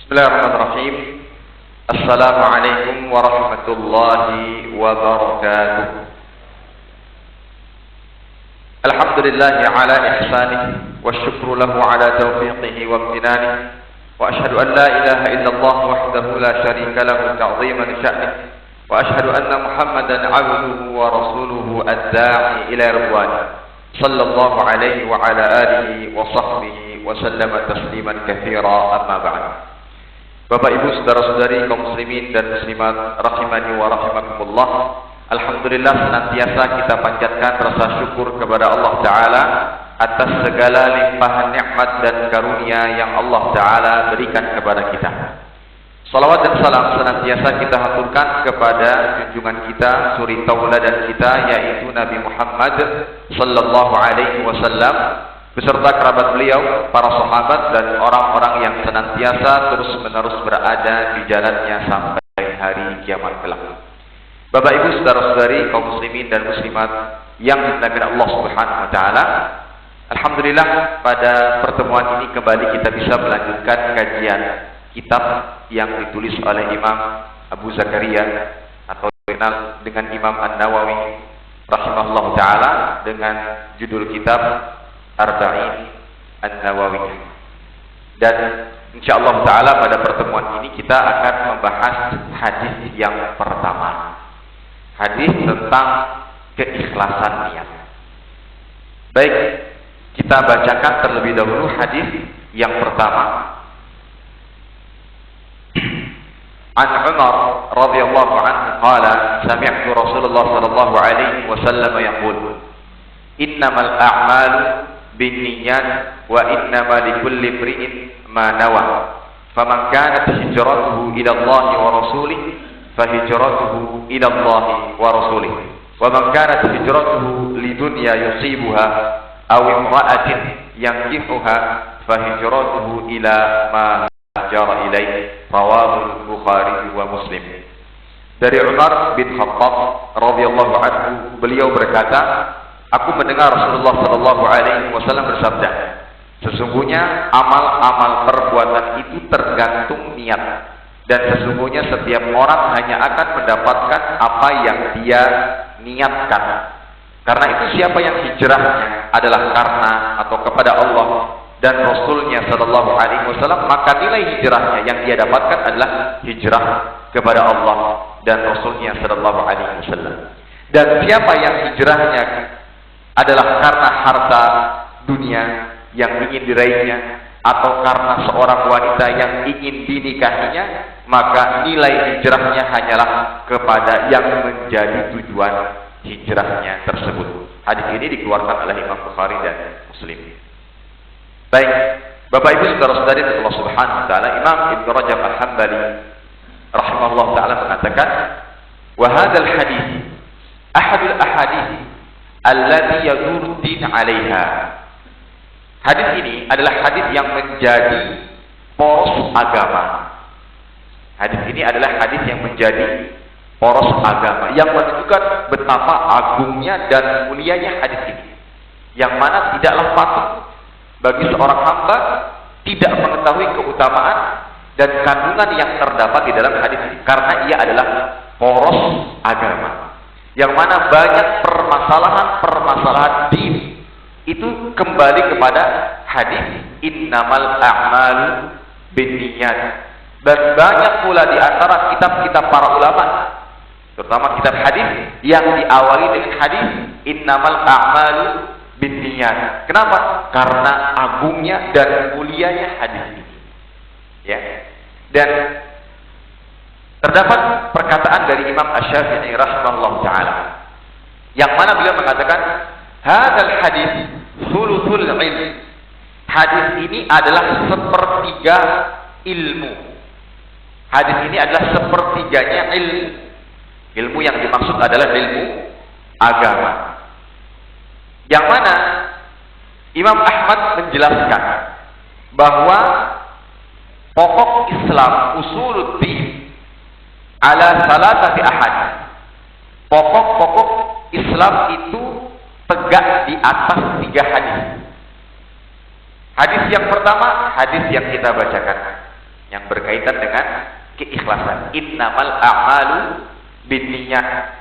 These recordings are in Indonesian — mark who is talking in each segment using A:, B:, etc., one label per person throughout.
A: Bismillahirrahmanirrahim. Assalamualaikum warahmatullahi wabarakatuh. Alhamdulillahi ala ihsanih wa syukru lahu ala taufiqihi wa amtinanih. Wa ashhadu an la ilaha illallah wahdahu la syarika lahu ta'ziman sya'nih. Wa ashhadu anna Muhammadan 'abduhu wa rasuluhu ad-da'i ila ridwanih. Sallallahu alaihi wa ala alihi wa sahbihi wa sallama tasliman katsira, amma ba'd. Bapak Ibu saudara-saudari kaum muslimin dan muslimat rahimani wa rahimakumullah. Alhamdulillah senantiasa kita panjatkan rasa syukur kepada Allah Ta'ala atas segala limpahan nikmat dan karunia yang Allah Ta'ala berikan kepada kita. Salawat dan salam senantiasa kita haturkan kepada junjungan kita, suri tauladan kita, yaitu Nabi Muhammad sallallahu alaihi wasallam beserta kerabat beliau, para sahabat dan orang-orang yang senantiasa terus-menerus berada di jalannya sampai hari kiamat kelak. Bapak Ibu saudara-saudari kaum muslimin dan muslimat yang dimuliakan Allah Subhanahu wa taala, alhamdulillah pada pertemuan ini kembali kita bisa melanjutkan kajian kitab yang ditulis oleh Imam Abu Zakaria atau dikenal dengan Imam An-Nawawi rahimahullah taala dengan judul kitab Arba'in An-Nawawi. Dan insyaallah taala pada pertemuan ini kita akan membahas hadis yang pertama. Hadis tentang keikhlasan niat. Baik, kita bacakan terlebih dahulu hadis yang pertama. An Umar radhiyallahu anhu qala sami'tu Rasulullah sallallahu alaihi wasallam yaqul innamal a'malu binniyat wa innama likulli imri'in ma nawa faman kanat hijratuhu ila Allah wa rasulih fahijratuhu ila Allah wa rasulih wa man kanat hijratuhu lidunya yusibuha aw imra'atin yankihuha fahijratuhu ila ma hajara ilaih. Rawahul Bukhari wa Muslim. Dari Umar bin Khattab radhiyallahu anhu, beliau berkata, aku mendengar Rasulullah sallallahu alaihi wasallam bersabda, sesungguhnya amal-amal perbuatan itu tergantung niat, dan sesungguhnya setiap orang hanya akan mendapatkan apa yang dia niatkan. Karena itu siapa yang hijrahnya adalah karena atau kepada Allah dan Rasulnya sallallahu alaihi wasallam, maka nilai hijrahnya yang dia dapatkan adalah hijrah kepada Allah dan Rasulnya sallallahu alaihi wasallam. Dan siapa yang hijrahnya adalah karena harta dunia yang ingin diraihnya atau karena seorang wanita yang ingin dinikahinya, maka nilai hijrahnya hanyalah kepada yang menjadi tujuan hijrahnya tersebut. Hadis ini dikeluarkan oleh Imam Bukhari dan Muslim. Baik, Bapak Ibu saudara-saudari Allah Subhanahu wa taala, Imam Ibnu Rajab Al-Hambali rahimahullah taala mengatakan, "Wa hadzal hadits ahadul ahadits allati yaduru din 'alaiha." Hadis ini adalah hadis yang menjadi poros agama. Hadis ini adalah hadis yang menjadi poros agama yang menunjukkan betapa agungnya dan mulianya hadis ini. Yang mana tidaklah patut bagi seorang hamba tidak mengetahui keutamaan dan kandungan yang terdapat di dalam hadis ini, karena ia adalah poros agama yang mana banyak permasalahan din itu kembali kepada hadis innamal a'malu binniyat. Dan banyak pula di antara kitab-kitab para ulama, terutama kitab hadis yang diawali dengan hadis innamal a'malu binniyat. Kenapa? Karena agungnya dan mulianya hadis ini. Ya. Dan terdapat perkataan dari Imam Asy-Syafi'i rahimahullah taala yang mana beliau mengatakan hadzal hadis thuluthul ilm. Hadis ini adalah sepertiga ilmu. Hadis ini adalah sepertiganya ilmu. Ilmu yang dimaksud adalah ilmu agama. Yang mana Imam Ahmad menjelaskan bahwa pokok Islam usuluddin ala salatati ahad. Pokok-pokok Islam itu tegak di atas 3 hadis. Hadis yang pertama, hadis yang kita bacakan. yang berkaitan dengan keikhlasan. Innamal a'malu binniyat.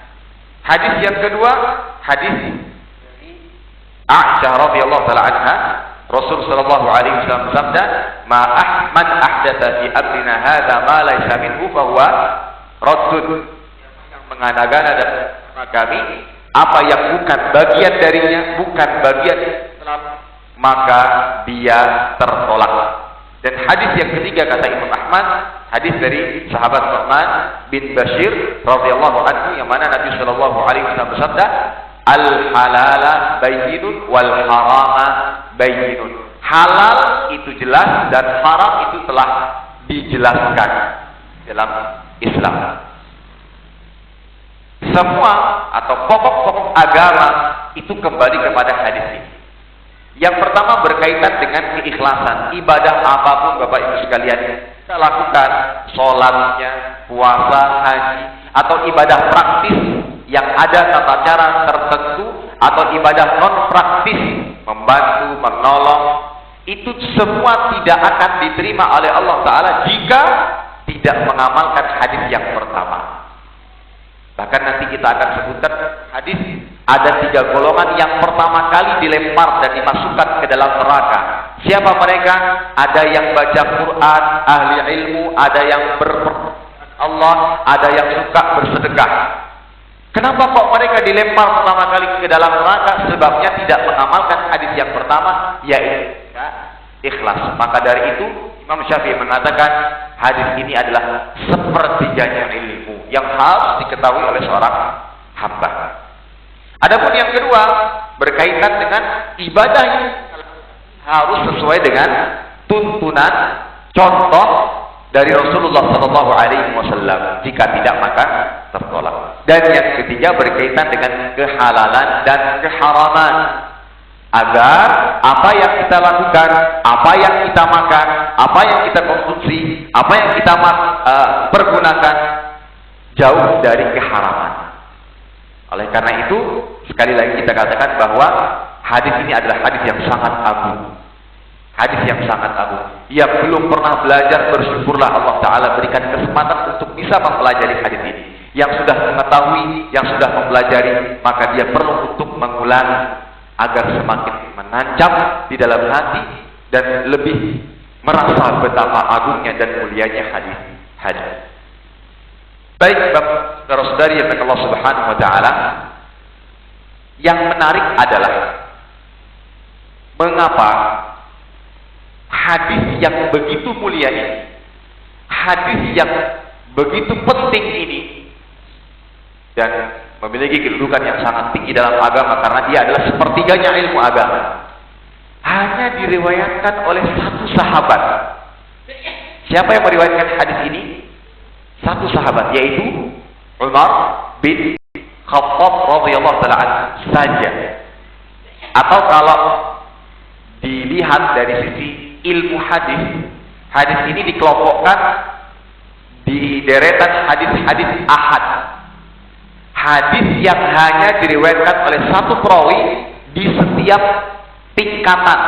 A: Hadis yang kedua, hadis Aisyah radhiyallahu taala anha, Rasul sallallahu alaihi wasallam bersabda, man ahdatsa fi amrina hadza ma laysa minhu fa huwa raddun. Yang mengada-ngada dalam kami apa yang bukan bagian darinya, bukan bagian Islam, maka dia tertolak. Dan hadis yang ketiga kata Imam Ahmad, hadis dari sahabat Nu'man bin Bashir radhiyallahu anhu, yang mana Nabi sallallahu alaihi wasallam bersabda, al-halala bayyinun wal harama bayyinun. Halal itu jelas dan haram itu telah dijelaskan dalam Islam. Semua atau pokok-pokok agama itu kembali kepada hadis ini. Yang pertama berkaitan dengan keikhlasan. Ibadah apapun Bapak Ibu sekalian kita lakukan, sholatnya, puasa, haji, atau ibadah praktis yang ada tata cara tertentu, atau ibadah non praktis, membantu, menolong, itu semua tidak akan diterima oleh Allah Ta'ala jika tidak mengamalkan hadis yang pertama. Bahkan nanti kita akan sebutkan hadis, ada 3 golongan yang pertama kali dilempar dan dimasukkan ke dalam neraka. Siapa mereka? Ada yang baca Quran, ahli ilmu, ada yang Allah, ada yang suka bersedekah. Kenapa kok mereka dilempar pertama kali ke dalam neraka? Sebabnya tidak mengamalkan hadis yang pertama, yaitu ikhlas. Maka dari itu Imam Syafi'i mengatakan hadis ini adalah sepertiganya ilmu yang harus diketahui oleh seorang hamba. Adapun yang kedua berkaitan dengan ibadah yang harus sesuai dengan tuntunan contoh dari Rasulullah Sallallahu Alaihi Wasallam. Jika tidak maka tertolak. Dan yang ketiga berkaitan dengan kehalalan dan keharaman, agar apa yang kita lakukan, apa yang kita makan, apa yang kita konsumsi, apa yang kita pergunakan jauh dari keharaman. Oleh karena itu sekali lagi kita katakan bahwa hadis ini adalah hadis yang sangat agung. Hadis yang sangat agung. Yang belum pernah belajar, bersyukurlah Allah Ta'ala berikan kesempatan untuk bisa mempelajari hadis ini. Yang sudah mengetahui, yang sudah mempelajari, maka dia perlu untuk mengulangi agar semakin menancap di dalam hati dan lebih merasa betapa agungnya dan mulianya hadis. Baik, Bapak saudara-saudari yang Allah Subhanahu wa taala, yang menarik adalah mengapa hadis yang begitu mulia ini, hadis yang begitu penting ini, dan memiliki kedudukan yang sangat tinggi dalam agama karena dia adalah sepertiganya ilmu agama, hanya diriwayatkan oleh satu sahabat. Siapa yang meriwayatkan hadis ini? Satu sahabat, yaitu Umar bin Khattab radhiyallahu taala anhu saja. Atau kalau dilihat dari sisi ilmu hadis, hadis ini dikelompokkan di deretan hadis-hadis ahad. Hadis yang hanya diriwayatkan oleh satu perawi di setiap tingkatan,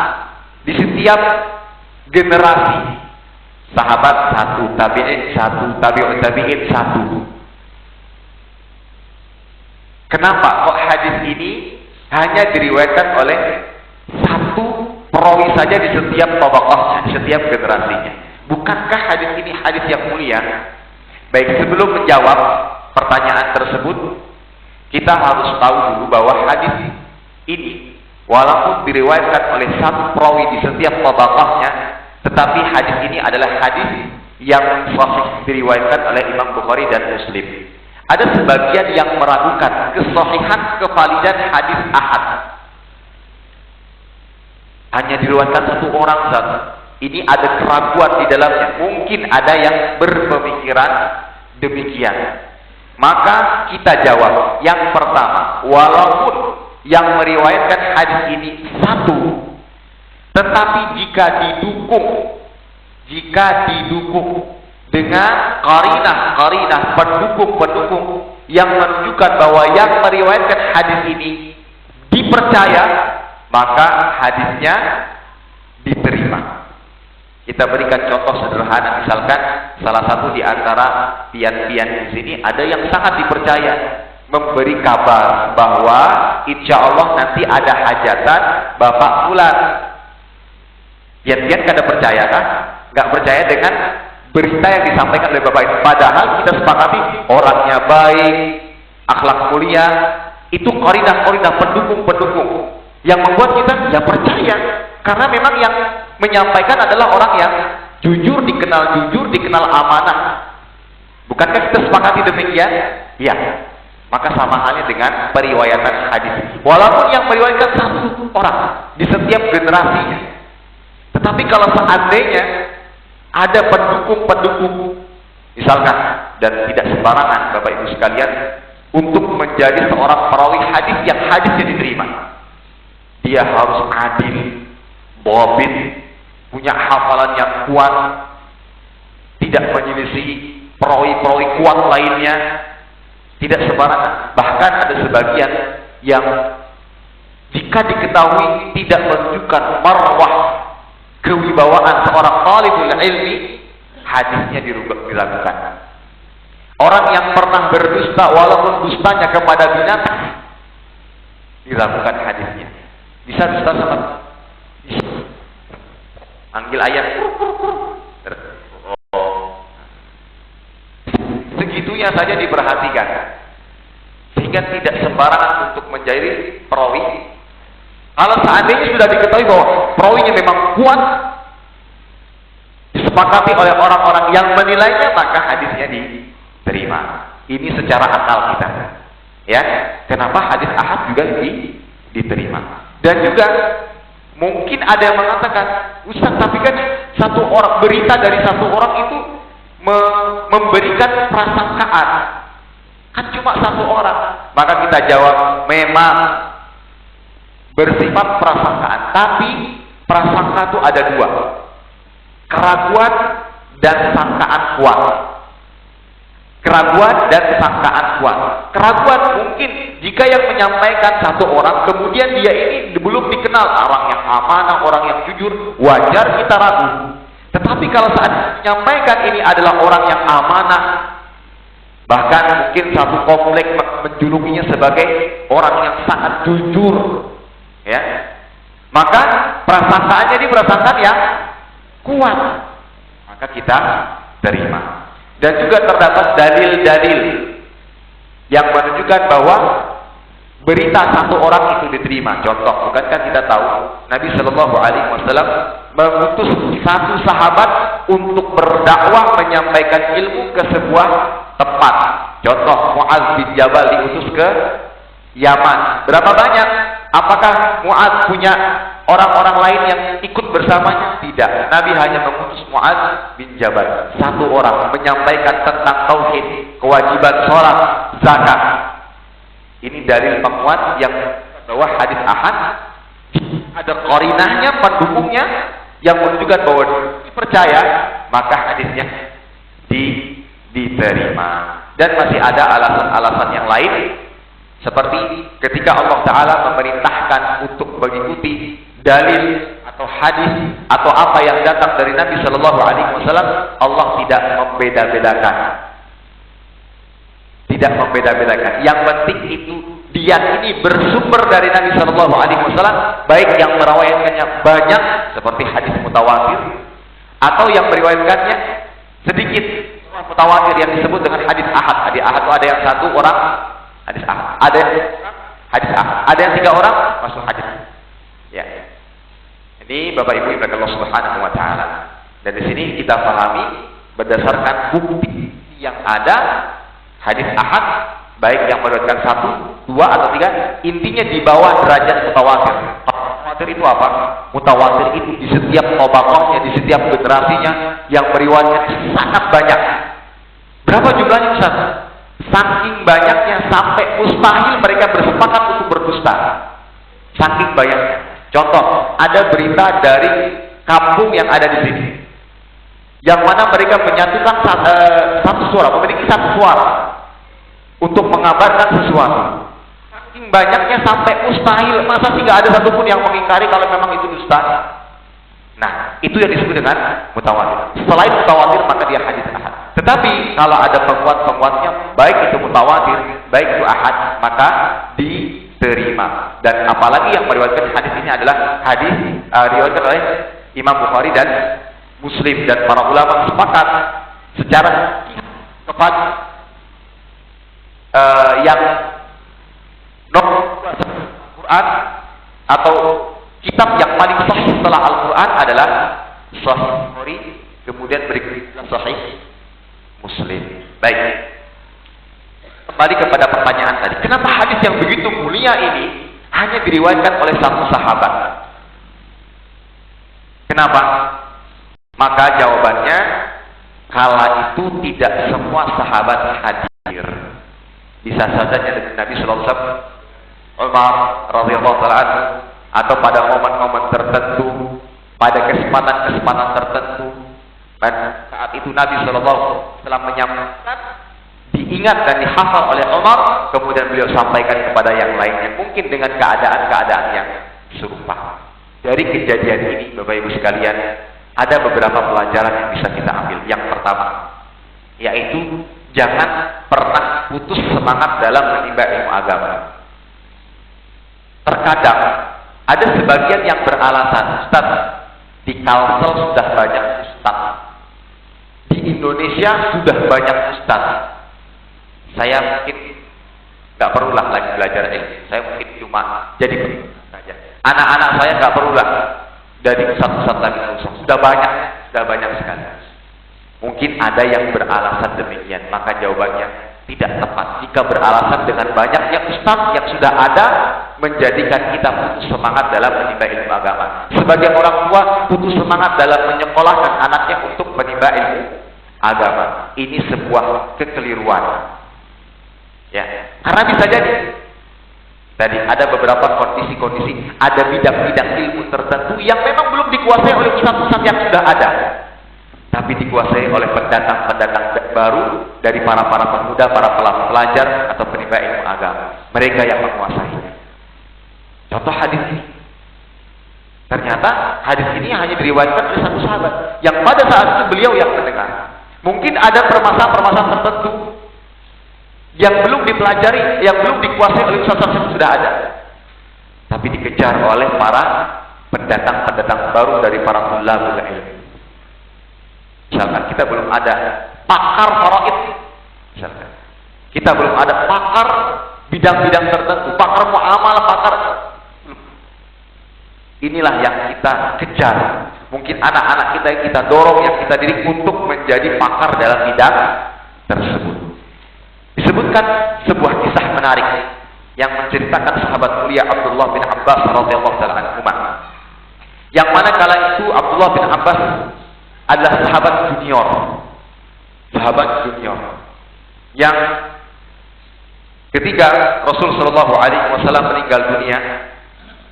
A: di setiap generasi. Sahabat satu, tabi'in satu, tabi'ut tabi'in satu. Kenapa kok hadis ini hanya diriwayatkan oleh satu perawi saja di setiap tabaqah, di setiap generasinya? Bukankah hadis ini hadis yang mulia? Baik, sebelum menjawab pertanyaan tersebut, kita harus tahu dulu bahwa hadis ini walaupun diriwayatkan oleh satu perawi di setiap tabaqahnya, tetapi hadis ini adalah hadis yang sahih diriwayatkan oleh Imam Bukhari dan Muslim. Ada sebagian yang meragukan kesahihan, kevalidan hadis ahad. Hanya diriwayatkan satu orang saja. Ini ada keraguan di dalamnya. Mungkin ada yang berpemikiran demikian. Maka kita jawab. Yang pertama, walaupun yang meriwayatkan hadis ini satu, tetapi jika didukung dengan qarinah pendukung yang menunjukkan bahwa yang meriwayatkan hadis ini dipercaya, maka hadisnya diterima. Kita berikan contoh sederhana, misalkan salah satu di antara pian-pian di sini ada yang sangat dipercaya, memberi kabar bahwa insya Allah nanti ada hajatan Bapak Fulan. Pian-pian kada percaya kan? Nggak percaya dengan berita yang disampaikan oleh Bapak itu. Padahal kita sepakati orangnya baik, akhlak mulia, itu korinah-korinah pendukung-pendukung yang membuat kita ya percaya, karena memang yang menyampaikan adalah orang yang jujur, dikenal amanah. Bukankah kita sepakati demikian? Ya. Maka sama halnya dengan periwayatan hadis. Walaupun yang meriwayatkan satu orang di setiap generasinya, tetapi kalau seandainya ada pendukung-pendukung, misalkan, dan tidak sembarangan Bapak Ibu sekalian, untuk menjadi seorang perawi hadis yang hadisnya diterima, dia harus adil, dhabit, punya hafalan yang kuat, tidak menyelisih perawi-perawi kuat lainnya, tidak sembarangan. Bahkan ada sebagian yang jika diketahui tidak menunjukkan marwah kewibawaan seorang talibul ilmi, hadisnya diragukan. Orang yang pernah berdusta walaupun dustanya kepada binatang, diragukan hadisnya. Bisa dusta sama panggil ayam. Segitunya saja diperhatikan, sehingga tidak sembarangan untuk menjadi perawi. Kalau seandainya sudah diketahui bahwa perawinya memang kuat, disepakati oleh orang-orang yang menilainya, maka hadisnya diterima. Ini secara akal kita, ya. Kenapa hadis ahad juga diterima? Dan juga mungkin ada yang mengatakan, Ustaz, tapi kan satu orang, berita dari satu orang itu memberikan prasangkaan, kan cuma satu orang. Maka kita jawab, memang bersifat prasangkaan, tapi prasangka itu ada dua, keraguan dan sangkaan kuat. Keraguan dan sangkaan kuat. Keraguan mungkin jika yang menyampaikan satu orang, kemudian dia ini belum dikenal orang yang amanah, orang yang jujur, wajar kita ragu. Tetapi kalau saat menyampaikan ini adalah orang yang amanah, bahkan mungkin satu komplek menjulukinya sebagai orang yang sangat jujur, ya, maka prasangkaannya ini prasangkaan yang kuat, maka kita terima. Dan juga terdapat dalil-dalil yang menunjukkan bahwa berita satu orang itu diterima. Contoh, bukankah kita tahu Nabi Shallallahu Alaihi Wasallam mengutus satu sahabat untuk berdakwah, menyampaikan ilmu ke sebuah tempat. Contoh, Mu'adz bin Jabal diutus ke Yaman. Berapa banyak? Apakah Mu'adz punya orang-orang lain yang ikut bersamanya? Tidak. Nabi hanya mengutus Mu'adz bin Jabal, satu orang, menyampaikan tentang tauhid, kewajiban sholat, zakat. Ini dalil penguat yang bahwa hadis ahad ada qarinahnya, pendukungnya yang menunjukkan bahwa dipercaya, maka hadisnya diterima. Dan masih ada alasan-alasan yang lain, seperti ketika Allah Ta'ala memerintahkan untuk mengikuti dalil atau hadis atau apa yang datang dari Nabi Shallallahu Alaihi Wasallam, Allah tidak membeda-bedakan. Tidak membeda-bedakan. Yang penting itu dia ini bersumber dari Nabi Shallallahu Alaihi Wasallam, baik yang meriwayatkannya banyak seperti hadis mutawatir, atau yang meriwayatkannya sedikit, mutawatir yang disebut dengan hadis ahad. Hadis ahad itu ada yang satu orang, hadis ahad. Ada yang hadis ahad. Ada yang tiga orang masuk hadis. Ya. Ini Bapak Ibu yang Allah Subhanahu Wa Taala. Dan di sini kita pahami berdasarkan bukti yang ada, hadis ahad baik yang meriwayatkan satu, dua atau tiga, intinya di bawah derajat mutawatir. Mutawatir itu apa? Mutawatir itu di setiap tabaqahnya, di setiap generasinya yang meriwayatkan sangat banyak. Berapa jumlahnya, Ustaz? Saking banyaknya sampai mustahil mereka bersepakat untuk berdusta. Saking banyaknya. Contoh, ada berita dari kampung yang ada di sini, yang mana mereka menyatukan satu suara, memiliki satu suara untuk mengabarkan sesuatu. Saking banyaknya sampai mustahil, masa sih nggak ada satupun yang mengingkari kalau memang itu dusta? Nah, itu yang disebut dengan mutawatir. Selain mutawatir maka dia hadis ahad. Tetapi kalau ada penguat-penguatnya, baik itu mutawatir, baik itu ahad, maka diterima. Dan apalagi yang meriwayatkan hadis ini adalah hadis diriwayatkan oleh Imam Bukhari dan Muslim, dan para ulama sepakat secara kepada yang Al-Quran atau kitab yang paling sahih setelah Al-Quran adalah Sahih Bukhari, kemudian berikutnya Sahih Muslim. Baik, kembali kepada pertanyaan tadi, kenapa hadis yang begitu mulia ini hanya diriwayatkan oleh satu sahabat? Kenapa? Maka jawabannya, kala itu tidak semua sahabat hadir. Bisa saja dengan Nabi Sallallahu Alaihi Wasallam, Umar radhiyallahu taala anhu, atau pada momen-momen tertentu, pada kesempatan-kesempatan tertentu. Dan saat itu Nabi Sallallahu Alaihi Wasallam menyampaikan, diingat dan dihafal oleh Umar, kemudian beliau sampaikan kepada yang lainnya, mungkin dengan keadaan-keadaan yang serupa. Dari kejadian ini, Bapak Ibu sekalian, ada beberapa pelajaran yang bisa kita ambil. Yang pertama, yaitu jangan pernah putus semangat dalam menimba ilmu agama. Terkadang ada sebagian yang beralasan, Ustaz, di Kalsel sudah banyak ustaz, di Indonesia sudah banyak ustaz, saya mungkin nggak perlulah lagi belajar ilmu, saya mungkin cuma jadi saja. Anak-anak saya nggak perlulah dari ustaz-ustaz lagi, sudah banyak sekali. Mungkin ada yang beralasan demikian, maka jawabannya tidak tepat. Jika beralasan dengan banyaknya ustaz yang sudah ada, menjadikan kita putus semangat dalam menimba ilmu agama. Sebagai orang tua, putus semangat dalam menyekolahkan anaknya untuk menimba ilmu agama. Ini sebuah kekeliruan. Ya, karena bisa jadi tadi ada beberapa kondisi-kondisi, ada bidang-bidang ilmu tertentu yang memang belum dikuasai oleh ustaz-ustaz yang sudah ada, tapi dikuasai oleh pendatang-pendatang baru dari para pemuda, para pelajar atau penimba ilmu agama. Mereka yang menguasainya. Contoh hadis ini. Ternyata hadis ini hanya diriwayatkan oleh satu sahabat yang pada saat itu beliau yang mendengar. Mungkin ada permasalahan-permasalahan tertentu yang belum dipelajari, yang belum dikuasai oleh ustaz yang sudah ada, tapi dikejar oleh para pendatang-pendatang baru dari para ulama ilmu. Misalkan kita belum ada pakar faraid, misalkan kita belum ada pakar bidang-bidang tertentu, pakar muamalah, pakar, inilah yang kita kejar. Mungkin anak-anak kita yang kita dorong, yang kita didik untuk menjadi pakar dalam bidang tersebut. Disebutkan sebuah kisah menarik yang menceritakan sahabat mulia Abdullah bin Abbas radhiyallahu taala anhu, yang mana kala itu Abdullah bin Abbas adalah sahabat junior yang ketika Rasul Shallallahu Alaihi Wasallam meninggal dunia,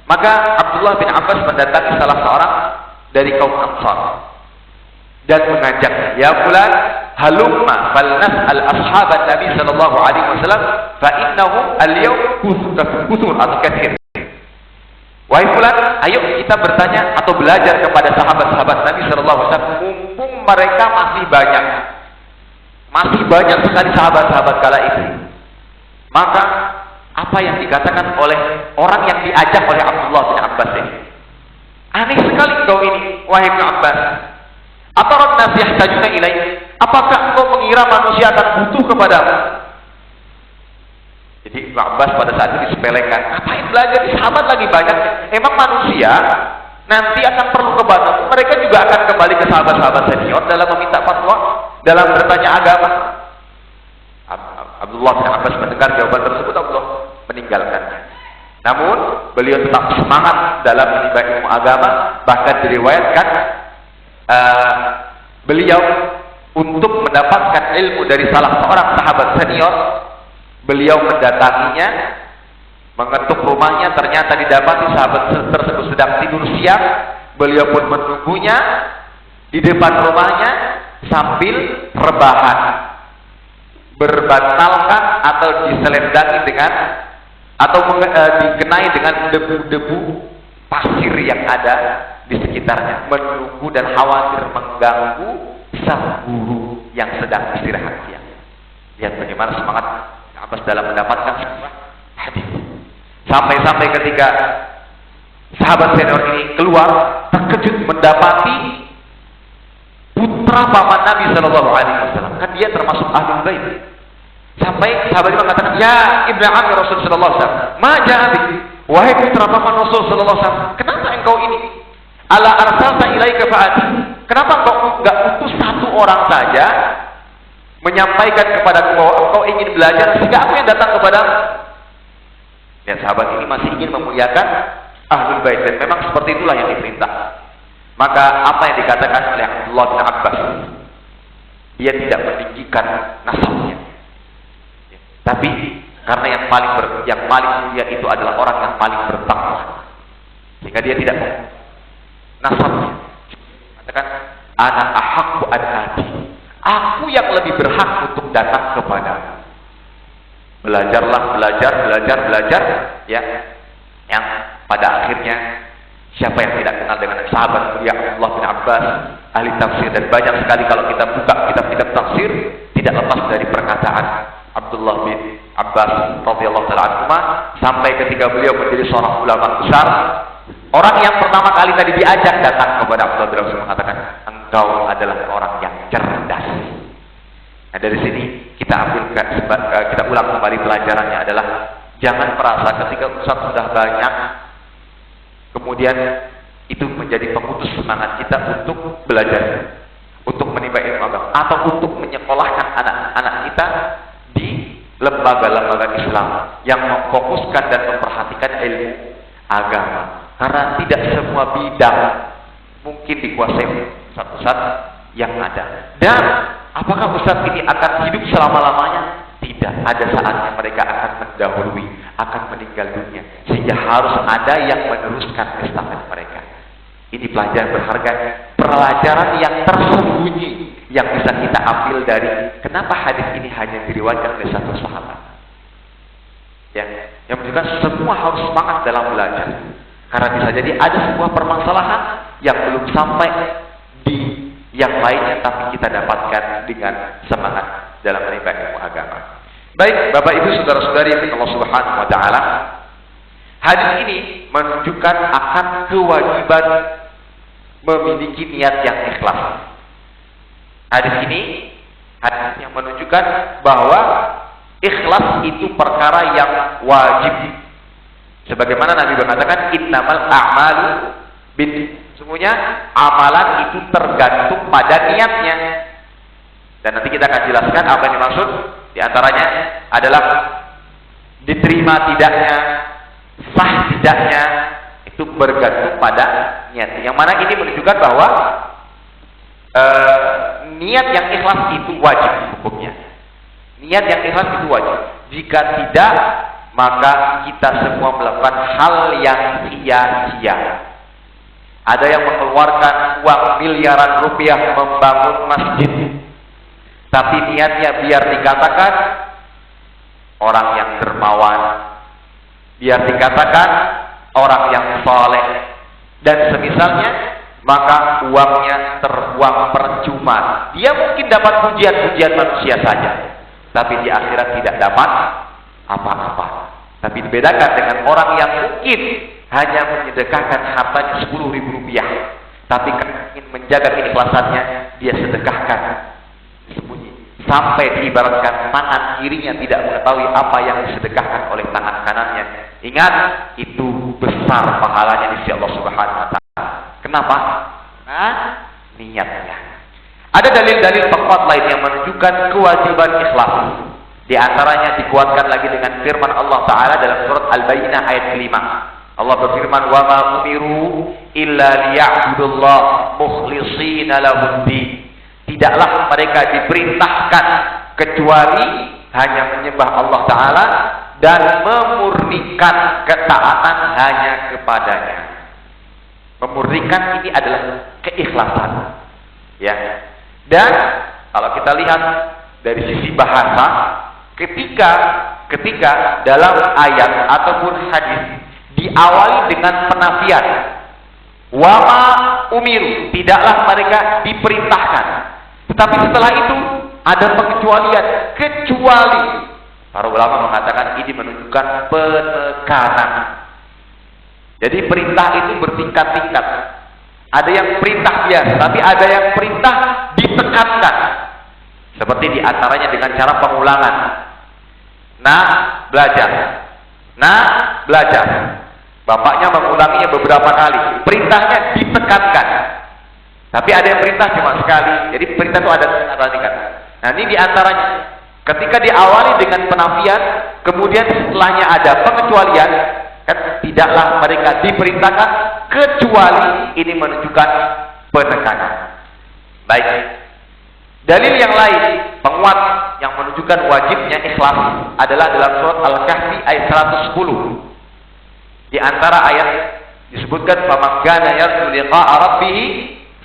A: maka Abdullah bin Abbas mendatangi salah seorang dari kaum Ansar dan mengajak, ya fulan, halumma falnas'al ashaban Nabi Sallallahu Alaihi Wasallam fa innahum al-yawm kuthur atau kathir. Wahai fulan, ayo kita bertanya atau belajar kepada sahabat-sahabat Nabi Sallallahu Alaihi Wasallam, mumpung mereka masih banyak sekali sahabat-sahabat kala itu. Maka apa yang dikatakan oleh orang yang diajak oleh Abdullah bin Abbas ini, aneh sekali kau ini, wahai bin Abbas. Ataran nas yahtajuna ilaih, apakah engkau mengira manusia akan butuh kepadamu? Jadi Ibnu Abbas pada saat itu disepelekan, ngapain belajar, di sahabat lagi banyak, emang manusia nanti akan perlu kepadamu, mereka juga akan kembali ke sahabat-sahabat senior dalam meminta fatwa, dalam bertanya agama. Abdullah bin Abbas mendengar jawaban tersebut, Abdullah meninggalkannya. Namun beliau tetap semangat dalam menimba ilmu agama, bahkan diriwayatkan beliau untuk mendapatkan ilmu dari salah seorang sahabat senior, beliau mendatanginya, mengetuk rumahnya, ternyata didapati sahabat tersebut sedang tidur siang. Beliau pun menunggunya di depan rumahnya sambil rebahan, berbantalkan atau diselendangi dengan atau dikenai dengan debu-debu pasir yang ada di sekitarnya, menunggu dan khawatir mengganggu sang guru yang sedang istirahat siang. Lihat bagaimana semangat Abbas dalam mendapatkan sebuah hadis. Sampai-sampai ketika sahabat senior ini keluar, terkejut mendapati putra paman Nabi Shallallahu Alaihi Wasallam. Kan dia termasuk ahlul bait. Sampai sahabat ini mengatakan, ya ibnu ammi Rasul Shallallahu Alaihi Wasallam, ma ja'abi, wahai putra paman Rasul Shallallahu Alaihi Wasallam, kenapa engkau ini? Ala arsalta ilaika fa'ati. Kenapa engkau enggak utus satu orang saja menyampaikan kepadaku bahwa engkau ingin belajar sehingga aku yang datang kepadamu? Dan sahabat ini masih ingin memuliakan ahlul bait dan memang seperti itulah yang diperintah. Maka apa yang dikatakan oleh Abdullah bin Abbas, dia tidak meninggikan nasabnya, tapi karena yang paling mulia itu adalah orang yang paling bertakwa, sehingga dia tidak nasabnya. Katakan, ana ahaqqu an ati, aku yang lebih berhak untuk datang kepadamu. Belajarlah, belajar, ya, yang pada akhirnya siapa yang tidak kenal dengan sahabat mulia Abdullah bin Abbas, ahli tafsir, dan banyak sekali kalau kita buka kitab-kitab tafsir tidak lepas dari perkataan Abdullah bin Abbas radhiyallahu taala anhu sampai ketika beliau menjadi seorang ulama besar, orang yang pertama kali tadi diajak datang kepada Abdullah bin Abbas mengatakan, engkau adalah orang yang cerdas. Nah, dari sini kita ulang kembali pelajarannya adalah jangan merasa ketika ustaz sudah banyak kemudian itu menjadi pemutus semangat kita untuk belajar, untuk menimba ilmu agama, atau untuk menyekolahkan anak-anak kita di lembaga-lembaga Islam yang memfokuskan dan memperhatikan ilmu agama. Karena tidak semua bidang mungkin dikuasai ustaz-ustaz yang ada. Dan apakah ustaz ini akan hidup selama-lamanya? Tidak. Ada saatnya mereka akan mendahului, akan meninggal dunia, sehingga harus ada yang meneruskan estafet mereka. Ini pelajaran berharga, pelajaran yang tersembunyi yang bisa kita ambil dari kenapa hadis ini hanya diriwayatkan oleh satu sahabat. Ya, yang menunjukkan semua harus semangat dalam belajar. Karena bisa jadi ada sebuah permasalahan yang belum sampai di yang lainnya, tapi kita dapatkan dengan semangat dalam menimba ilmu agama. Baik, Bapak Ibu saudara-saudari yang Allah Subhanahu wa taala, hadis ini menunjukkan akan kewajiban memiliki niat yang ikhlas. Hadis ini hadis yang menunjukkan bahwa ikhlas itu perkara yang wajib. Sebagaimana Nabi mengatakan, innamal a'malu bin, sesungguhnya amalan itu tergantung pada niatnya. Dan nanti kita akan jelaskan apa yang dimaksud. Di antaranya adalah diterima tidaknya, sah tidaknya, itu bergantung pada niat. Yang mana ini menunjukkan bahwa niat yang ikhlas itu wajib hukumnya. Niat yang ikhlas itu wajib. Jika tidak, maka kita semua melakukan hal yang sia-sia. Ada yang mengeluarkan uang miliaran rupiah membangun masjid, tapi niatnya biar dikatakan orang yang dermawan, biar dikatakan orang yang soleh, dan semisalnya, maka uangnya terbuang percuma. Dia mungkin dapat pujian-pujian manusia saja, tapi di akhirat tidak dapat apa-apa. Tapi dibedakan dengan orang yang mungkin hanya menyedekahkan hartanya 10.000 rupiah, tapi ingin menjaga keikhlasannya, dia sedekahkan sembunyi, sampai diibaratkan tangan kirinya tidak mengetahui apa yang disedekahkan oleh tangan kanannya. Ingat, itu besar pahalanya di sisi Allah Subhanahu wa taala. Kenapa? Nah, niatnya. Ada dalil-dalil kuat lain yang menunjukkan kewajiban ikhlas. Di antaranya dikuatkan lagi dengan firman Allah Ta'ala dalam surat Al-Bayyinah ayat 5. Allah berfirman, wa ma umiru illa liya'budullah mukhlishina lahud-din. Tidaklah mereka diperintahkan kecuali hanya menyembah Allah Ta'ala dan memurnikan ketaatan hanya kepadanya. Memurnikan ini adalah keikhlasan, ya. Dan kalau kita lihat dari sisi bahasa, ketika dalam ayat ataupun hadis diawali dengan penafian, Wama umiru, tidaklah mereka diperintahkan. Tetapi setelah itu ada pengecualian, kecuali para ulama mengatakan ini menunjukkan penekanan. Jadi perintah itu bertingkat-tingkat. Ada yang perintah biasa, tapi ada yang perintah ditekankan. Seperti diantaranya dengan cara pengulangan. Nah, belajar. Nah, belajar. Bapaknya mengulanginya beberapa kali. Perintahnya ditekankan. Tapi ada yang perintah cuma sekali. Jadi perintah itu ada tingkat. Nah, ini diantaranya. Ketika diawali dengan penafian, kemudian setelahnya ada pengecualian, kan tidaklah mereka diperintahkan kecuali ini menunjukkan penekanan. Baik. Dalil yang lain penguat yang menunjukkan wajibnya ikhlas adalah dalam surat Al-Kahfi ayat 110. Di antara ayat disebutkan faman kana yarju liqa'a rabbih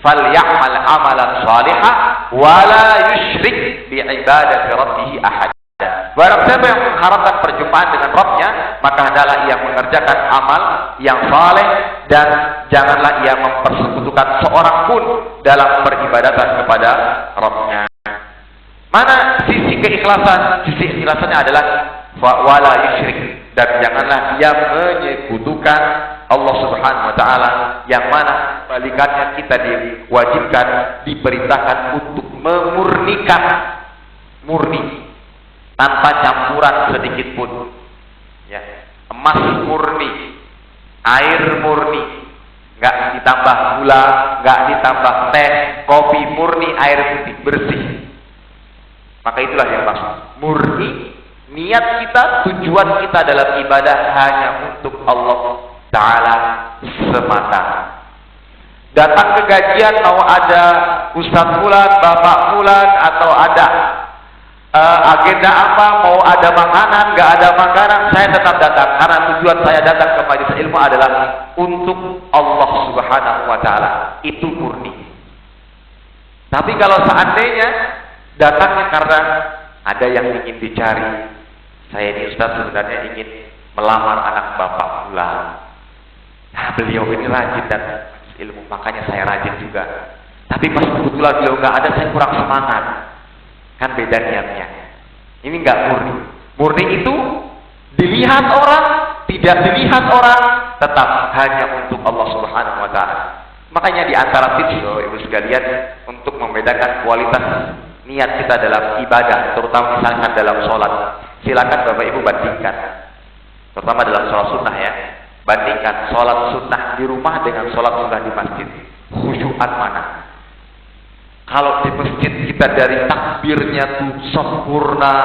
A: falyamal amalan shalihan wa la yusyrik bi ibadati rabbih ahad. Barang siapa yang mengharapkan perjumpaan dengan Rabbnya, maka hendaklah ia mengerjakan amal yang saleh dan janganlah ia mempersekutukan seorang pun dalam peribadatan kepada Rabbnya. Mana sisi keikhlasan? Sisi keikhlasannya adalah wala yusyrik, dan janganlah ia menyekutukan Allah Subhanahu wa taala, yang mana balikannya kita diwajibkan, diperintahkan untuk memurnikan, murni tanpa campuran sedikit pun. Ya, emas murni, air murni, nggak ditambah gula, nggak ditambah teh, kopi murni, air putih bersih. Maka itulah yang maksud murni. Niat kita, tujuan kita dalam ibadah hanya untuk Allah Ta'ala semata. Datang ke gajian mau ada Ustaz Fulan, Bapak Fulan, atau ada agenda apa, mau ada makanan, nggak ada makanan, saya tetap datang karena tujuan saya datang ke majelis ilmu adalah untuk Allah Subhanahu wa taala. Itu murni. Tapi kalau seandainya datangnya karena ada yang ingin dicari, saya ini Ustaz sebenarnya ingin melamar anak Bapak Fulan. Nah, beliau ini rajin dan ilmu, makanya saya rajin juga. Tapi pas kebetulan beliau nggak ada, saya kurang semangat. Kan beda niatnya. Ini enggak murni. Murni itu dilihat orang, tidak dilihat orang, tetap hanya untuk Allah Subhanahu wa taala. Makanya di antara tips Ibu sekalian untuk membedakan kualitas niat kita dalam ibadah, terutama misalkan dalam sholat, silakan Bapak Ibu bandingkan. Terutama dalam sholat sunnah ya. Bandingkan sholat sunnah di rumah dengan sholat sunnah di masjid. Khusyuan mana? Kalau di masjid kita dari takbirnya tuh sempurna,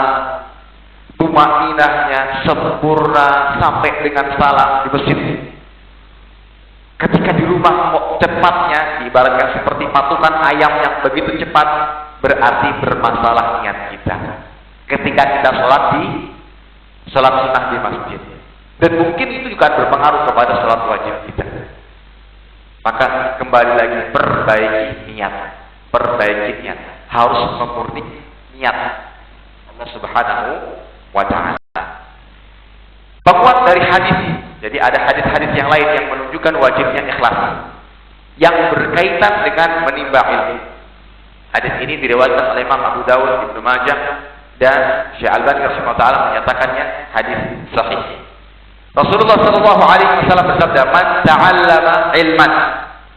A: tumaninahnya sempurna sampai dengan salam di masjid. Ketika di rumah cepatnya diibaratkan seperti patungan ayam yang begitu cepat, berarti bermasalah niat kita. Ketika kita sholat sunnah di masjid, dan mungkin itu juga berpengaruh kepada sholat wajib kita. Maka kembali lagi perbaiki niat. Perbaiki niat, harus memurni niat Allah Subhanahu wa taala. Penguat dari hadis. Jadi ada hadis-hadis yang lain yang menunjukkan wajibnya ikhlas yang berkaitan dengan menimba ilmu. Hadis ini diriwayatkan oleh Imam Abu Dawud, Ibnu Majah, dan Syekh Al-Albani rahimahullah taala menyatakannya hadis sahih. Rasulullah sallallahu alaihi wasallam bersabda, "Man ta'allama ilman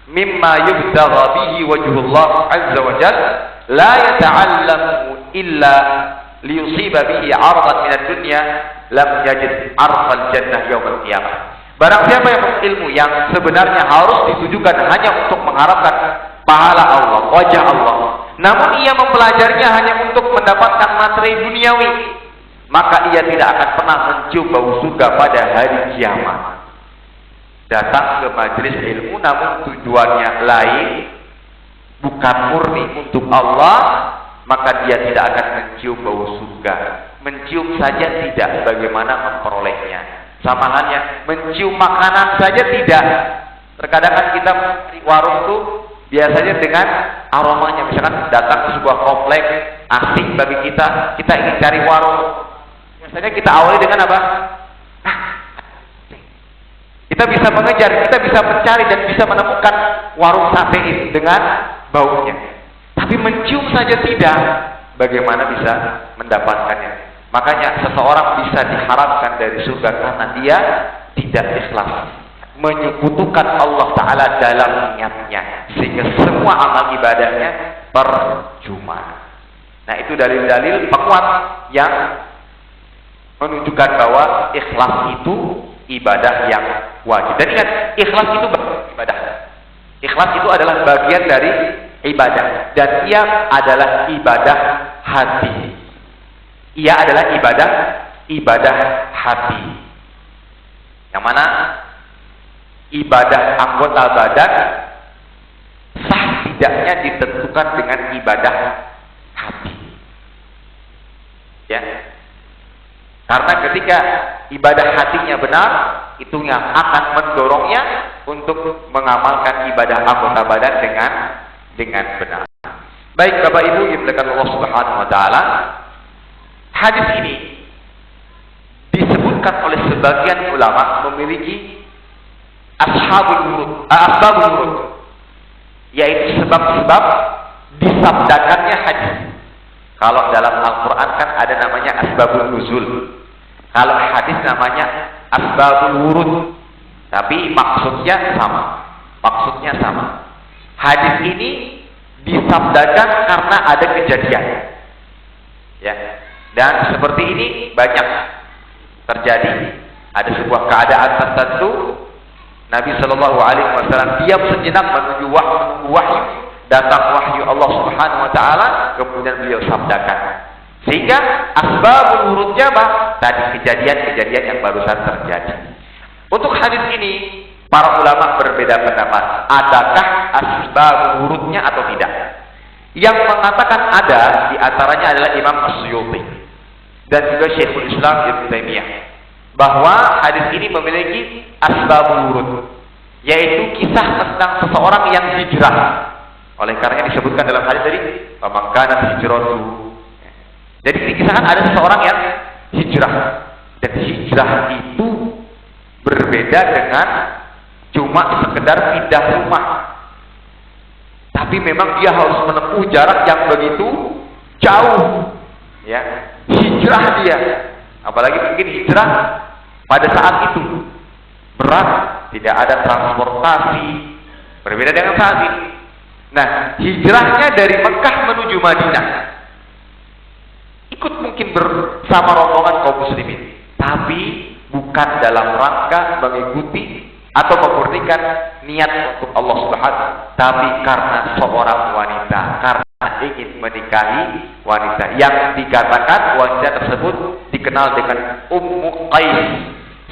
A: mimma yubtagha bihi wajhullah azza wa jalla la yata'allamu illa liyusiba bihi 'aradan min ad-dunya lam yajid 'arfal jannah yaumil qiyamah." Barang siapa yang berilmu yang sebenarnya harus ditujukan hanya untuk mengharapkan pahala Allah, wajah Allah, namun ia mempelajarinya hanya untuk mendapatkan materi duniawi, maka ia tidak akan pernah mencium bau surga pada hari kiamat. Datang ke majelis ilmu namun tujuannya lain, bukan murni untuk Allah, maka dia tidak akan mencium bau surga. Mencium saja tidak, bagaimana memperolehnya? Sama halnya mencium makanan saja tidak. Terkadang kan kita di warung tuh biasanya dengan aromanya. Misalkan datang ke sebuah komplek asing bagi kita, kita ingin cari warung, biasanya kita awali dengan apa? Kita bisa mengejar, kita bisa mencari dan bisa menemukan warung sate ini dengan baunya. Tapi mencium saja tidak, bagaimana bisa mendapatkannya? Makanya seseorang bisa diharapkan dari surga karena dia tidak ikhlas, menyekutukan Allah Ta'ala dalam niatnya, sehingga semua amal ibadahnya percuma. Nah, itu dalil-dalil penguat yang menunjukkan bahwa ikhlas itu ibadah yang wajib. Dan ingat, ikhlas itu ibadah. Ikhlas itu adalah bagian dari ibadah, dan ia adalah ibadah hati. Ia adalah ibadah hati. Yang mana ibadah anggota badan sah tidaknya ditentukan dengan ibadah hati. Ya. Karena ketika ibadah hatinya benar, itu yang akan mendorongnya untuk mengamalkan ibadah anggota badan dengan benar. Baik Bapak Ibu yang dimuliakan Allah Subhanahu wa taala, hadis ini disebutkan oleh sebagian ulama memiliki asbabul wurud, yaitu sebab-sebab disabdakannya hadis. Kalau dalam Al-Quran kan ada namanya asbabun nuzul. Kalau hadis namanya asbabul wurud. Tapi maksudnya sama. Hadis ini disabdakan karena ada kejadian. Ya. Dan seperti ini banyak terjadi. Ada sebuah keadaan tertentu, Nabi Shallallahu Alaihi Wasallam diam sejenak menunggu wahyu. Datang wahyu Allah Subhanahu wa taala, kemudian beliau sabdakan. Sehingga asbabul wurudnya tadi kejadian-kejadian yang barusan terjadi. Untuk hadis ini para ulama berbeda pendapat, adakah asbabul wurudnya atau tidak. Yang mengatakan ada di antaranya adalah Imam As-Suyuti dan juga Syekhul Islam Ibnu Taimiyah, bahwa hadis ini memiliki asbabul wurud, yaitu kisah tentang seseorang yang hijrah. Oleh karena disebutkan dalam hadis tadi, "Famakana hijratuhu." Jadi dikisahkan ada seseorang yang hijrah, dan hijrah itu berbeda dengan cuma sekedar pindah rumah. Tapi memang dia harus menempuh jarak yang begitu jauh. Ya, hijrah dia. Apalagi mungkin hijrah pada saat itu berat, tidak ada transportasi. Berbeda dengan saat ini. Nah, hijrahnya dari Mekah menuju Madinah. Ikut mungkin bersama rombongan kaum muslimin, tapi bukan dalam rangka mengikuti atau memurnikan niat untuk Allah Subhanahu, tapi karena seorang wanita, karena ingin menikahi wanita yang dikatakan wanita tersebut dikenal dengan Ummu Qais,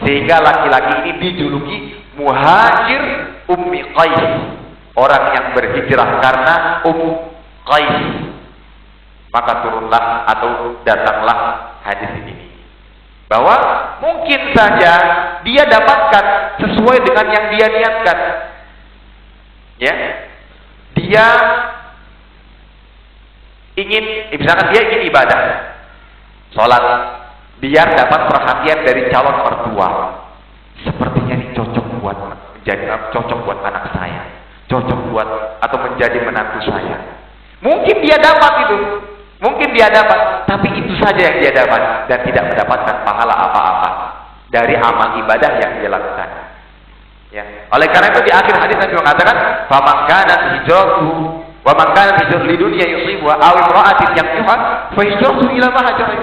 A: sehingga laki-laki ini dijuluki Muhajir Ummi Qais, orang yang berhijrah karena Qais. Maka turunlah atau datanglah hadis ini, bahwa mungkin saja dia dapatkan sesuai dengan yang dia niatkan. Ya, dia ingin, misalkan dia ingin ibadah, sholat, biar dapat perhatian dari calon mertua. Sepertinya ini cocok buat anak saya, cocok buat atau menjadi menantu saya. Mungkin dia dapat itu, tapi itu saja yang dia dapat dan tidak mendapatkan pahala apa-apa dari amal ibadah yang dia lakukan. Ya. Oleh karena itu di akhir hadis Nabi mengatakan, "Faman kana hijratuhu wa man kana hijratuhu lidunya yusibuha aw imra'atin yankihuha fa hijratuhu ila ma hajara."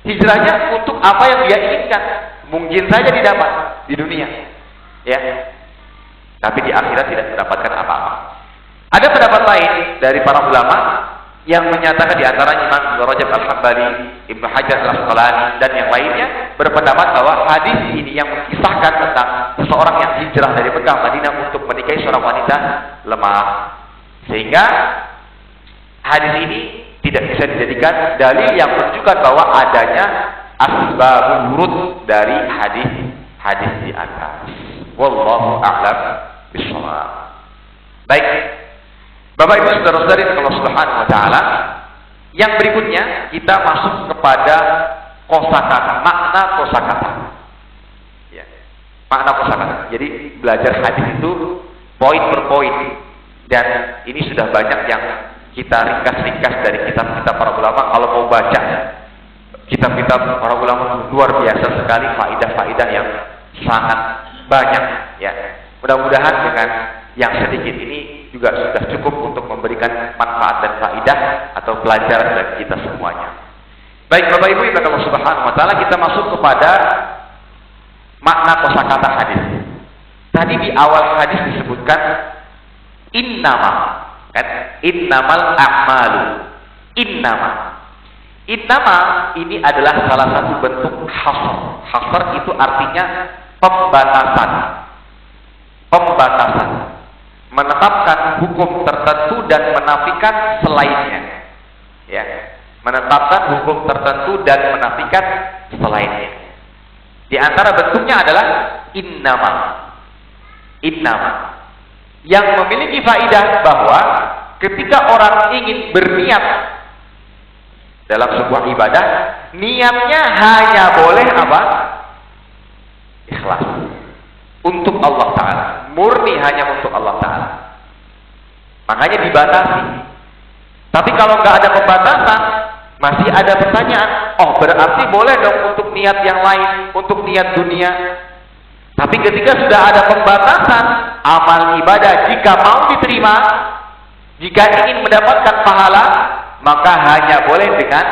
A: Hijrahnya untuk apa yang dia inginkan, mungkin saja didapat di dunia. Ya. Tapi di akhirat tidak mendapatkan apa-apa. Ada pendapat lain dari para ulama yang menyatakan, di antara Imam Ibnu Rajab Al-Hambali, Ibnu Hajar Al-Asqalani dan yang lainnya berpendapat bahwa hadis ini yang mengisahkan tentang seseorang yang hijrah dari Mekah Madinah untuk menikahi seorang wanita lemah, sehingga hadis ini tidak bisa dijadikan dalil yang menunjukkan bahwa adanya asbabul wurud dari hadis di atas. Wallahu a'lam bishawab. Baik, Bapak Ibu saudara-saudari Allah Subhanahu wa taala, yang berikutnya kita masuk kepada kosakata, makna kosakata. Ya. makna kosakata. Jadi belajar hadis itu poin per poin, dan ini sudah banyak yang kita ringkas-ringkas dari kitab-kitab para ulama. Kalau mau baca kitab-kitab para ulama, luar biasa sekali faidah-faidah yang sangat banyak ya. Mudah-mudahan dengan yang sedikit ini juga sudah cukup untuk memberikan manfaat dan faidah atau pelajaran bagi kita semuanya. Baik Bapak Ibu yang Allah Subhanahu wa taala, kita masuk kepada makna kosakata hadis. Tadi di awal hadis disebutkan innama, kan? Innamal a'malu. Innama ini adalah salah satu bentuk hasr. Hasr itu artinya pembatasan. Menetapkan hukum tertentu dan menafikan selainnya. Ya. Menetapkan hukum tertentu dan menafikan selainnya. Di antara bentuknya adalah innama. Yang memiliki faidah bahwa ketika orang ingin berniat dalam sebuah ibadah, niatnya hanya boleh apa? Ikhlas. Untuk Allah Ta'ala. Murni hanya untuk Allah Ta'ala. Makanya dibatasi. Tapi kalau nggak ada pembatasan, masih ada pertanyaan. Oh, berarti boleh dong untuk niat yang lain, untuk niat dunia. Tapi ketika sudah ada pembatasan, amal ibadah jika mau diterima, jika ingin mendapatkan pahala, maka hanya boleh dengan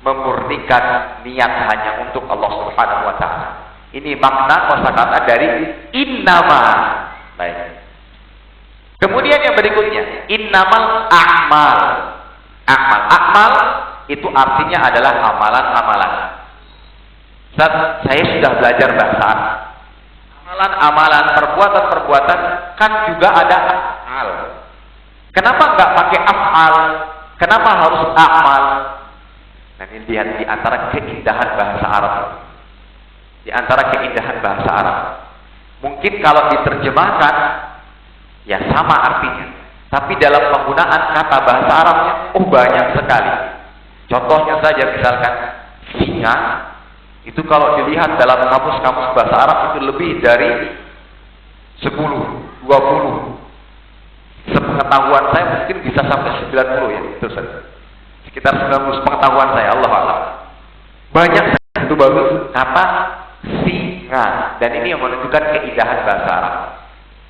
A: memurnikan niat hanya untuk Allah Subhanahu wa taala. Ini makna kosakata dari innama. Baik. Kemudian yang berikutnya, innamal a'mal. A'mal itu artinya adalah amalan-amalan. Saya sudah belajar bahasa Arab. Amalan-amalan, perbuatan-perbuatan kan juga ada af'al. Kenapa nggak pakai af'al? Kenapa harus a'mal? Nah, ini lihat di antara keindahan bahasa Arab. Di antara keindahan bahasa Arab. Mungkin kalau diterjemahkan ya sama artinya. Tapi dalam penggunaan kata bahasa Arabnya banyak sekali. Contohnya saja misalkan singa, itu kalau dilihat dalam kamus-kamus bahasa Arab itu lebih dari 10, 20. Sepengetahuan saya mungkin bisa sampai 90 ya, itu saja. Sekitar 90 pengetahuan saya, Allah Allah. Banyak itu bagus kata singa, dan ini yang menunjukkan keindahan bahasa Arab.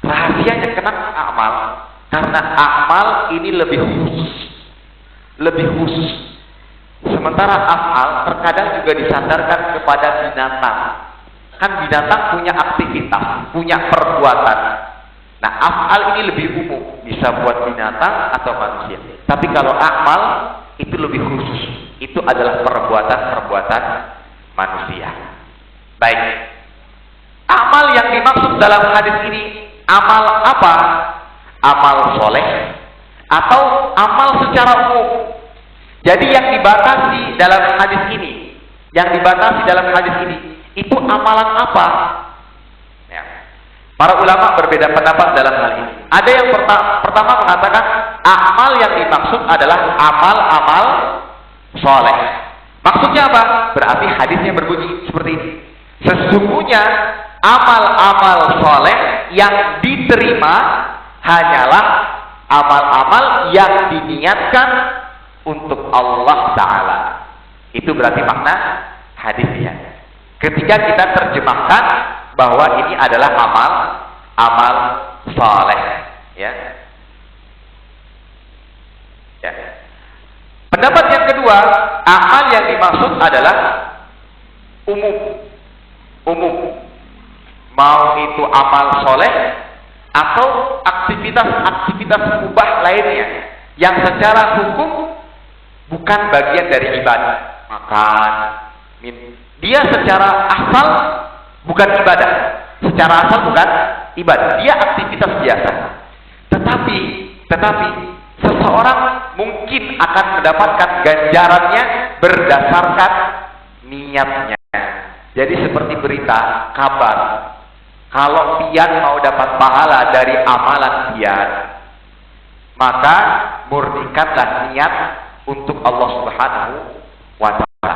A: Rahasianya kenapa amal? Karena amal ini lebih khusus. Sementara af'al terkadang juga disandarkan kepada binatang. Kan binatang punya aktivitas, punya perbuatan. Nah, af'al ini lebih umum, bisa buat binatang atau manusia. Tapi kalau amal itu lebih khusus. Itu adalah perbuatan-perbuatan manusia. Baik. Amal yang dimaksud dalam hadis ini, amal apa? Amal soleh atau amal secara umum. Jadi yang dibatasi dalam hadis ini, itu amalan apa? Ya. Para ulama berbeda pendapat dalam hal ini. Ada yang pertama mengatakan amal yang dimaksud adalah amal-amal soleh. Maksudnya apa? Berarti hadisnya berbunyi seperti ini. Sesungguhnya amal-amal soleh yang diterima hanyalah amal-amal yang diniatkan untuk Allah Ta'ala. Itu berarti makna hadisnya. Ketika kita terjemahkan bahwa ini adalah amal saleh, ya. Pendapat yang kedua, amal yang dimaksud adalah umum. Mau itu amal soleh atau aktivitas mubah lainnya yang secara hukum bukan bagian dari ibadah. Makan, dia secara asal bukan ibadah. Secara asal bukan ibadah. Dia aktivitas biasa. Tetapi seseorang mungkin akan mendapatkan ganjarannya berdasarkan niatnya. Jadi seperti berita, kabar. Kalau pian mau dapat pahala dari amalan pian, maka murnikanlah niat untuk Allah Subhanahu wa ta'ala.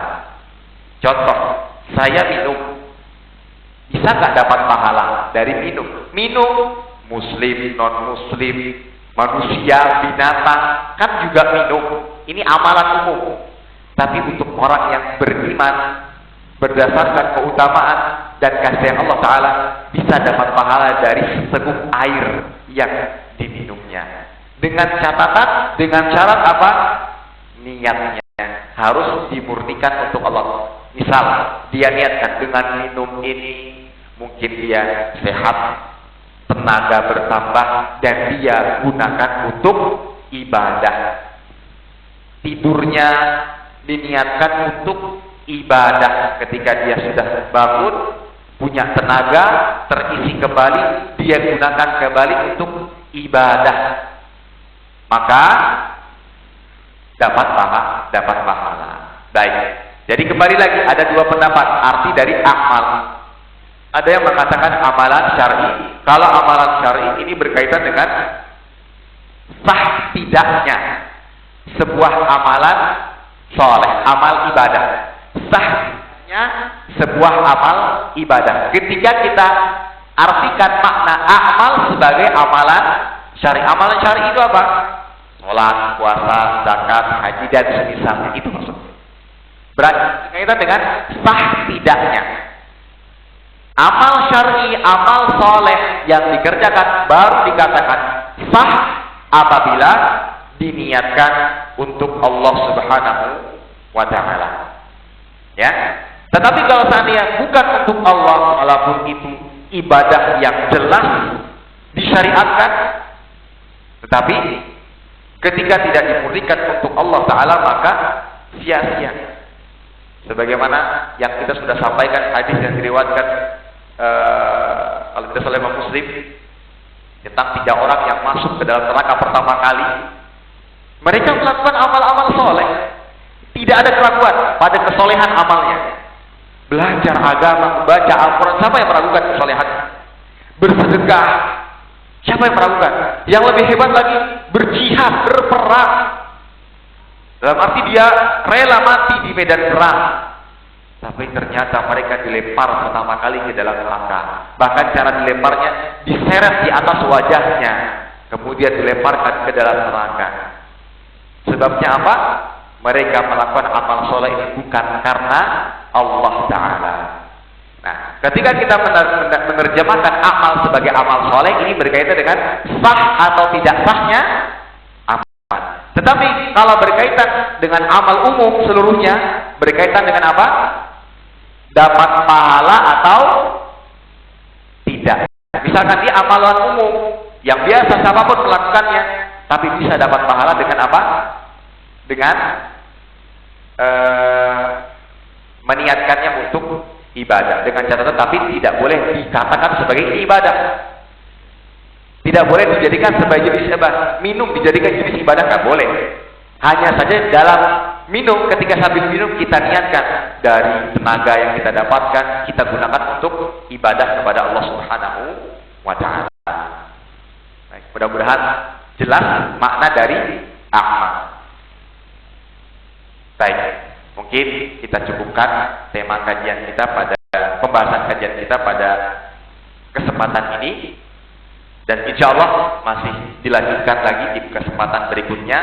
A: Contoh, saya minum Bisa nggak dapat pahala dari minum? Minum, muslim, non muslim, manusia, binatang kan juga minum. Ini amalan umum. Tapi untuk orang yang beriman berdasarkan keutamaan dan kasih Allah Ta'ala bisa dapat pahala dari seteguk air yang diminumnya. Dengan catatan, dengan syarat apa? Niatnya harus dimurnikan untuk Allah. Misal dia niatkan dengan minum ini mungkin dia sehat, tenaga bertambah, dan dia gunakan untuk ibadah. Tidurnya diniatkan untuk ibadah. Ketika dia sudah bangun, punya tenaga, terisi kembali, dia gunakan kembali untuk ibadah. Maka dapat pahala. Baik. Jadi kembali lagi ada dua pendapat arti dari amal. Ada yang mengatakan amalan syar'i. Kalau amalan syar'i ini berkaitan dengan sah tidaknya sebuah amalan soleh, amal ibadah. Sahnya sebuah amal ibadah. Ketika kita artikan makna amal sebagai amalan syar'i. Amalan syar'i itu apa? Sholat, puasa, zakat, haji, dan semisalnya. Itu maksudnya. Berkaitan dengan sah tidaknya. Amal syar'i, amal soleh yang dikerjakan baru dikatakan sah apabila diniatkan untuk Allah Subhanahu wa Ta'ala. Ya. Tetapi kalau seandainya bukan untuk Allah, walaupun itu ibadah yang jelas disyariatkan, tetapi ketika tidak dimurnikan untuk Allah Ta'ala maka sia-sia. Sebagaimana yang kita sudah sampaikan hadis yang diriwayatkan kalau tidak salah Imam Muslim tentang 3 orang yang masuk ke dalam neraka pertama kali. Mereka melakukan amal-amal soleh, tidak ada keraguan pada kesolehan amalnya. Belajar agama, membaca Al-Quran, siapa yang meragukan kesolehan? Bersedekah, siapa yang meragukan? Yang lebih hebat lagi, berjihad, berperang. Dalam arti dia rela mati di medan perang. Tapi ternyata mereka dilempar pertama kali ke dalam neraka. Bahkan cara dilemparnya diseret di atas wajahnya, kemudian dilemparkan ke dalam neraka. Sebabnya apa? Mereka melakukan amal soleh ini bukan karena Allah Ta'ala. Nah, ketika kita menerjemahkan amal sebagai amal soleh, ini berkaitan dengan sah atau tidak sahnya amal. Tetapi kalau berkaitan dengan amal umum seluruhnya, berkaitan dengan apa? Dapat pahala atau tidak. Misalkan dia amalan umum yang biasa siapapun melakukannya, tapi bisa dapat pahala dengan apa? Dengan meniatkannya untuk ibadah. Dengan catatan tapi tidak boleh dikatakan sebagai ibadah. Tidak boleh dijadikan sebagai jenis ibadah. Minum dijadikan jenis ibadah, nggak boleh. Hanya saja dalam minum, ketika sambil minum kita niatkan dari tenaga yang kita dapatkan, kita gunakan untuk ibadah kepada Allah Subhanahu wa Ta'ala. Baik, mudah-mudahan jelas makna dari amal. Baik, mungkin kita cukupkan tema kajian kita pada pembahasan kajian kita pada kesempatan ini, dan insya Allah masih dilanjutkan lagi di kesempatan berikutnya.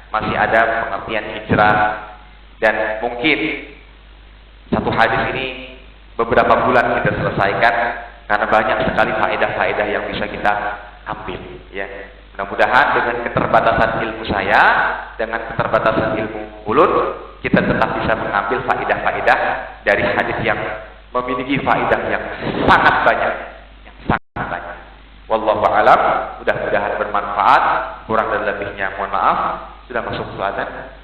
A: Masih ada pengertian hijrah, dan mungkin satu hadis ini beberapa bulan kita selesaikan karena banyak sekali faedah-faedah yang bisa kita ambil. Ya, mudah-mudahan dengan keterbatasan ilmu saya, dengan keterbatasan ilmu ulun, kita tetap bisa mengambil faedah-faedah dari hadis yang memiliki faedah yang sangat banyak, Wallahu a'lam. Mudah-mudahan bermanfaat. Kurang dan lebihnya mohon maaf. Sudah masuk azan.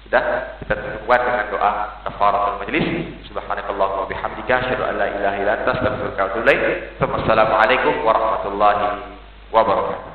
A: Sudah, kita tutup dengan doa kafaratul majlis. Subhanakallahumma wa bihamdika asyhadu an la ilaha illa anta astaghfiruka wa atubu ilaik. Wassalamualaikum warahmatullahi wabarakatuh.